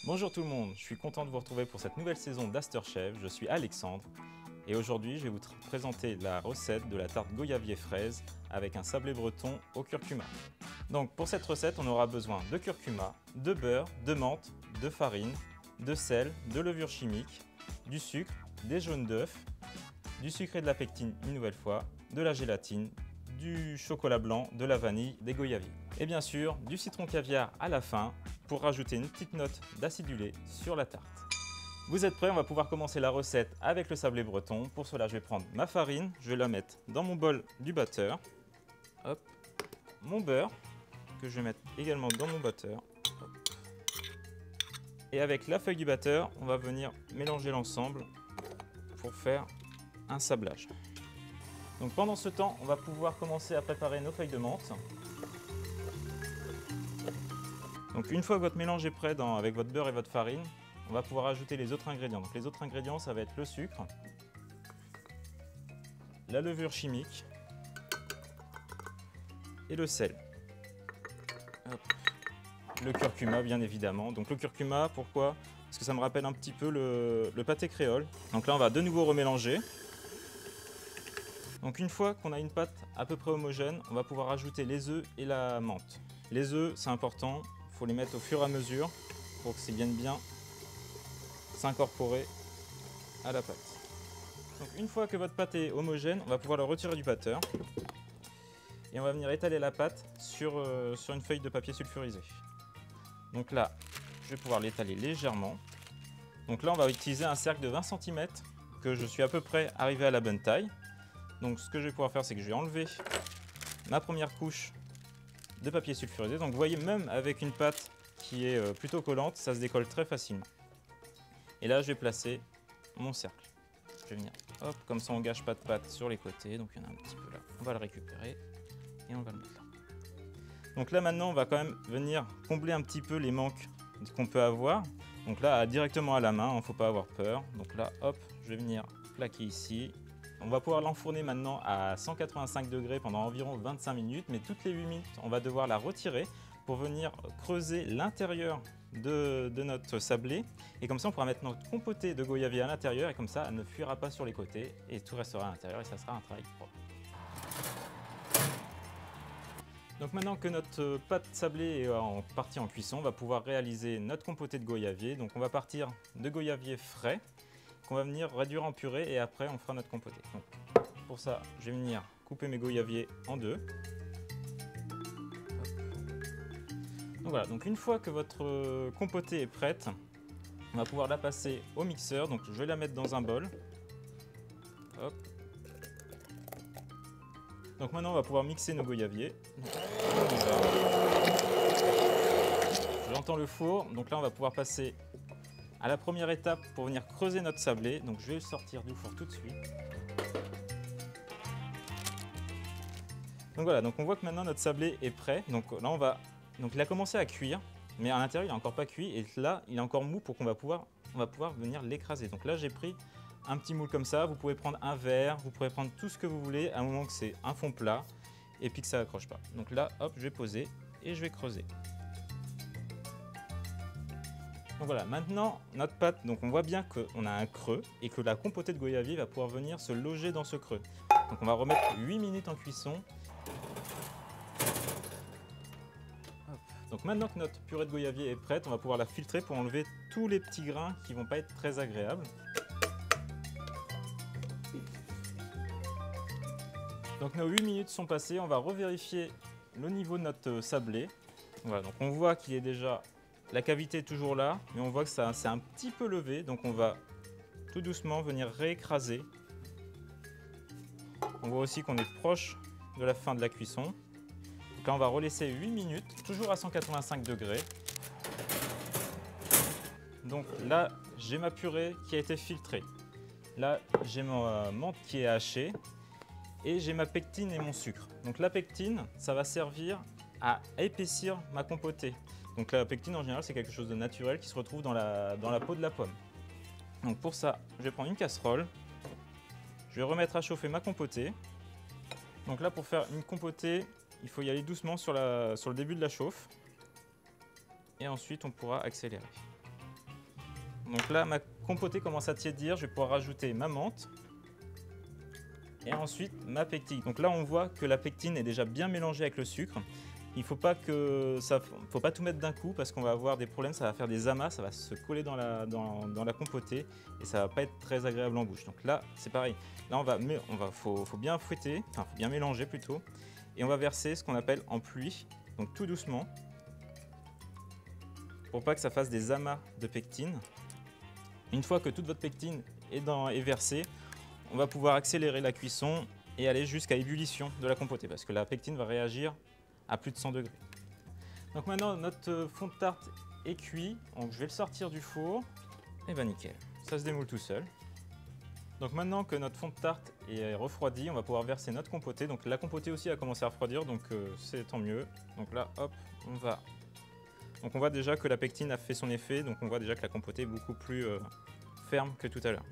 Bonjour tout le monde, je suis content de vous retrouver pour cette nouvelle saison d'Asterchef. Je suis Alexandre et aujourd'hui je vais vous présenter la recette de la tarte goyavier fraise avec un sablé breton au curcuma. Donc pour cette recette on aura besoin de curcuma, de beurre, de menthe, de farine, de sel, de levure chimique, du sucre, des jaunes d'œufs, du sucre et de la pectine une nouvelle fois, de la gélatine, du chocolat blanc, de la vanille, des goyaviers. Et bien sûr, du citron caviar à la fin pour rajouter une petite note d'acidulé sur la tarte. Vous êtes prêts? On va pouvoir commencer la recette avec le sablé breton. Pour cela, je vais prendre ma farine, je vais la mettre dans mon bol du batteur. Hop. Mon beurre, que je vais mettre également dans mon batteur. Hop. Et avec la feuille du batteur, on va venir mélanger l'ensemble pour faire un sablage. Donc pendant ce temps, on va pouvoir commencer à préparer nos feuilles de menthe. Donc une fois que votre mélange est prêt avec votre beurre et votre farine, on va pouvoir ajouter les autres ingrédients. Donc les autres ingrédients, ça va être le sucre, la levure chimique et le sel. Hop. Le curcuma bien évidemment. Donc le curcuma, pourquoi? Parce que ça me rappelle un petit peu le pâté créole. Donc là on va de nouveau remélanger. Donc une fois qu'on a une pâte à peu près homogène, on va pouvoir ajouter les œufs et la menthe. Les œufs, c'est important, il faut les mettre au fur et à mesure pour que ça vienne bien s'incorporer à la pâte. Donc une fois que votre pâte est homogène, on va pouvoir le retirer du batteur et on va venir étaler la pâte sur une feuille de papier sulfurisé. Donc là, je vais pouvoir l'étaler légèrement. Donc là, on va utiliser un cercle de 20 cm que je suis à peu près arrivé à la bonne taille. Donc ce que je vais pouvoir faire, c'est que je vais enlever ma première couche de papier sulfurisé. Donc vous voyez, même avec une pâte qui est plutôt collante, ça se décolle très facilement. Et là, je vais placer mon cercle. Je vais venir, hop, comme ça on gâche pas de pâte sur les côtés. Donc il y en a un petit peu là. On va le récupérer et on va le mettre là. Donc là maintenant, on va quand même venir combler un petit peu les manques qu'on peut avoir. Donc là, directement à la main, il ne faut pas avoir peur. Donc là, hop, je vais venir plaquer ici. On va pouvoir l'enfourner maintenant à 185 degrés pendant environ 25 minutes, mais toutes les 8 minutes, on va devoir la retirer pour venir creuser l'intérieur de notre sablé. Et comme ça, on pourra mettre notre compoté de goyavier à l'intérieur et comme ça, elle ne fuira pas sur les côtés et tout restera à l'intérieur et ça sera un travail propre. Donc maintenant que notre pâte sablée est en partie en cuisson, on va pouvoir réaliser notre compoté de goyavier. Donc on va partir de goyavier frais qu'on va venir réduire en purée et après on fera notre compoté. Donc, pour ça, je vais venir couper mes goyaviers en deux. Hop. Donc voilà, donc une fois que votre compotée est prête, on va pouvoir la passer au mixeur. Donc je vais la mettre dans un bol. Hop. Donc maintenant on va pouvoir mixer nos goyaviers. J'entends le four, donc là on va pouvoir passer à la première étape pour venir creuser notre sablé. Donc je vais le sortir du four tout de suite. Donc voilà, donc on voit que maintenant notre sablé est prêt. Donc là il a commencé à cuire, mais à l'intérieur il n'est encore pas cuit et là il est encore mou pour qu'on va pouvoir venir l'écraser. Donc là j'ai pris un petit moule comme ça, vous pouvez prendre un verre, vous pouvez prendre tout ce que vous voulez à un moment que c'est un fond plat et puis que ça accroche pas. Donc là hop, je vais poser et je vais creuser. Donc voilà, maintenant notre pâte, donc on voit bien qu'on a un creux et que la compotée de goyavier va pouvoir venir se loger dans ce creux. Donc on va remettre 8 minutes en cuisson. Hop. Donc maintenant que notre purée de goyavier est prête, on va pouvoir la filtrer pour enlever tous les petits grains qui ne vont pas être très agréables. Donc nos 8 minutes sont passées, on va revérifier le niveau de notre sablé. Voilà, donc on voit qu'il est déjà... La cavité est toujours là, mais on voit que ça s'est un petit peu levé, donc on va tout doucement venir réécraser. On voit aussi qu'on est proche de la fin de la cuisson. Donc là, on va relaisser 8 minutes, toujours à 185 degrés. Donc là, j'ai ma purée qui a été filtrée. Là, j'ai ma menthe qui est hachée et j'ai ma pectine et mon sucre. Donc la pectine, ça va servir à épaissir ma compotée. Donc la pectine en général, c'est quelque chose de naturel qui se retrouve dans la peau de la pomme. Donc pour ça, je vais prendre une casserole, je vais remettre à chauffer ma compotée. Donc là, pour faire une compotée, il faut y aller doucement sur le début de la chauffe. Et ensuite, on pourra accélérer. Donc là, ma compotée commence à tiédir, je vais pouvoir rajouter ma menthe. Et ensuite, ma pectine. Donc là, on voit que la pectine est déjà bien mélangée avec le sucre. Il ne faut pas tout mettre d'un coup parce qu'on va avoir des problèmes, ça va faire des amas, ça va se coller dans la compotée et ça ne va pas être très agréable en bouche. Donc là, c'est pareil. Là, faut bien fouetter, enfin, faut bien mélanger plutôt. Et on va verser ce qu'on appelle en pluie, donc tout doucement, pour pas que ça fasse des amas de pectine. Une fois que toute votre pectine est versée, on va pouvoir accélérer la cuisson et aller jusqu'à ébullition de la compotée parce que la pectine va réagir à plus de 100 degrés. Donc maintenant notre fond de tarte est cuit, donc je vais le sortir du four. Et ben nickel, ça se démoule tout seul. Donc maintenant que notre fond de tarte est refroidi, on va pouvoir verser notre compotée. Donc la compotée aussi a commencé à refroidir, donc c'est tant mieux. Donc là hop, donc on voit déjà que la pectine a fait son effet, donc on voit déjà que la compotée est beaucoup plus ferme que tout à l'heure.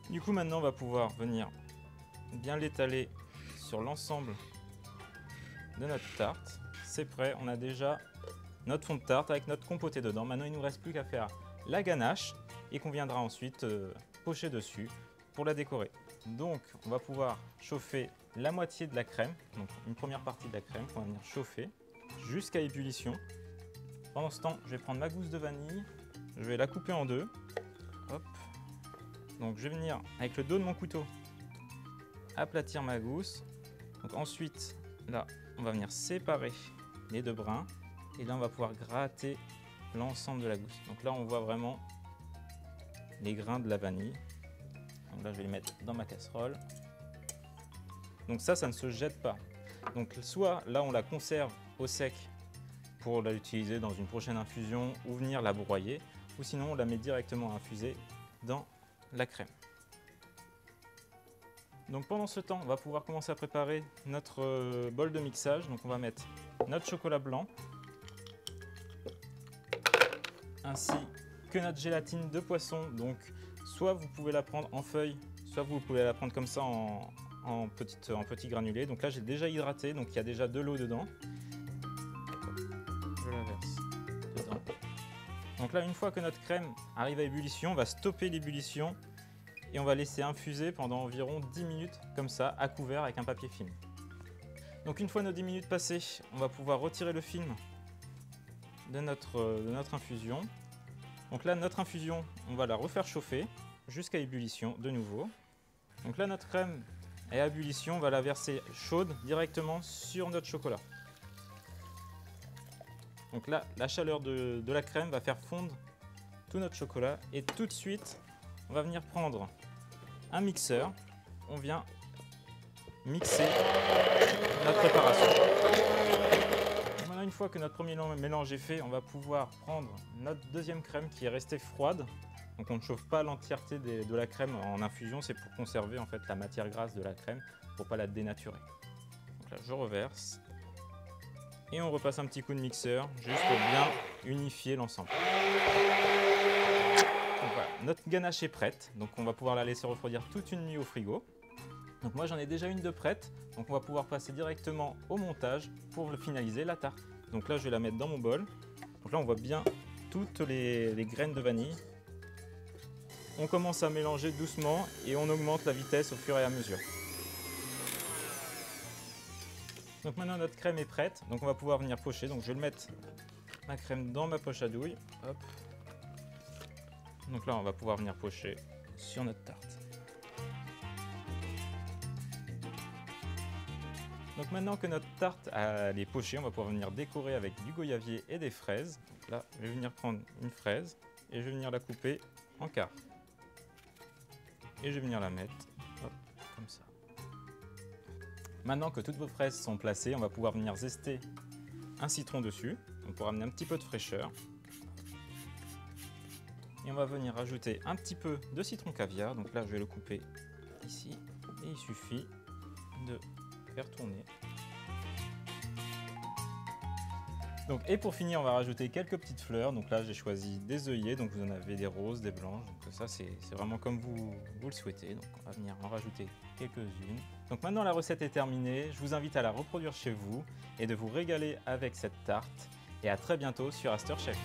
Du coup maintenant on va pouvoir venir bien l'étaler sur l'ensemble de notre tarte. C'est prêt, on a déjà notre fond de tarte avec notre compotée dedans. Maintenant, il ne nous reste plus qu'à faire la ganache et qu'on viendra ensuite pocher dessus pour la décorer. Donc, on va pouvoir chauffer la moitié de la crème, donc une première partie de la crème qu'on va venir chauffer jusqu'à ébullition. Pendant ce temps, je vais prendre ma gousse de vanille, je vais la couper en deux. Hop. Donc, je vais venir avec le dos de mon couteau aplatir ma gousse. Donc, ensuite, là, on va venir séparer les deux brins et là on va pouvoir gratter l'ensemble de la gousse. Donc là on voit vraiment les grains de la vanille. Donc là je vais les mettre dans ma casserole. Donc ça ne se jette pas. Donc soit là on la conserve au sec pour l'utiliser dans une prochaine infusion ou venir la broyer, ou sinon on la met directement à infuser dans la crème. Donc pendant ce temps, on va pouvoir commencer à préparer notre bol de mixage. Donc on va mettre notre chocolat blanc, ainsi que notre gélatine de poisson. Donc soit vous pouvez la prendre en feuille, soit vous pouvez la prendre comme ça en petits granulés. Donc là j'ai déjà hydraté, donc il y a déjà de l'eau dedans. Je la verse dedans. Donc là une fois que notre crème arrive à ébullition, on va stopper l'ébullition. Et on va laisser infuser pendant environ 10 minutes comme ça, à couvert avec un papier film. Donc une fois nos 10 minutes passées, on va pouvoir retirer le film de notre infusion. Donc là, notre infusion, on va la refaire chauffer jusqu'à ébullition de nouveau. Donc là, notre crème est à ébullition, on va la verser chaude directement sur notre chocolat. Donc là, la chaleur de la crème va faire fondre tout notre chocolat et tout de suite, on va venir prendre un mixeur, on vient mixer notre préparation. Maintenant, une fois que notre premier mélange est fait, on va pouvoir prendre notre deuxième crème qui est restée froide. Donc on ne chauffe pas l'entièreté de la crème en infusion, c'est pour conserver en fait la matière grasse de la crème, pour ne pas la dénaturer. Donc là, je reverse et on repasse un petit coup de mixeur juste pour bien unifier l'ensemble. Voilà, notre ganache est prête, donc on va pouvoir la laisser refroidir toute une nuit au frigo. Donc moi j'en ai déjà une de prête, donc on va pouvoir passer directement au montage pour finaliser la tarte. Donc là je vais la mettre dans mon bol. Donc là on voit bien toutes les graines de vanille. On commence à mélanger doucement et on augmente la vitesse au fur et à mesure. Donc maintenant notre crème est prête, donc on va pouvoir venir pocher. Donc je vais mettre ma crème dans ma poche à douille. Hop. Donc là, on va pouvoir venir pocher sur notre tarte. Donc maintenant que notre tarte est pochée, on va pouvoir venir décorer avec du goyavier et des fraises. Donc là, je vais venir prendre une fraise et je vais venir la couper en quart. Et je vais venir la mettre hop, comme ça. Maintenant que toutes vos fraises sont placées, on va pouvoir venir zester un citron dessus. On pourra amener un petit peu de fraîcheur. Et on va venir rajouter un petit peu de citron caviar. Donc là, je vais le couper ici. Et il suffit de faire tourner. Donc, et pour finir, on va rajouter quelques petites fleurs. Donc là, j'ai choisi des œillets. Donc vous en avez des roses, des blanches. Donc ça, c'est vraiment comme vous le souhaitez. Donc on va venir en rajouter quelques-unes. Donc maintenant, la recette est terminée. Je vous invite à la reproduire chez vous et de vous régaler avec cette tarte. Et à très bientôt sur Aster Chef.